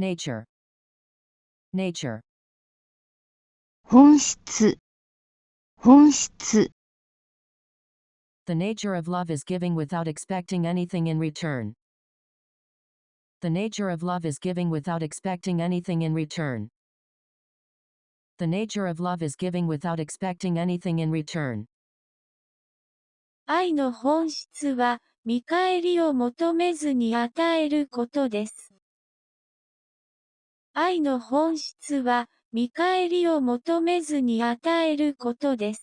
nature, nature, 本質、本質、 the nature of love is giving without expecting anything in return. The nature of love is giving without expecting anything in return. The nature of love is giving without expecting anything in return. 愛の本質は、見返りを求めずに与えることです。愛の本質は、見返りを求めずに与えることです。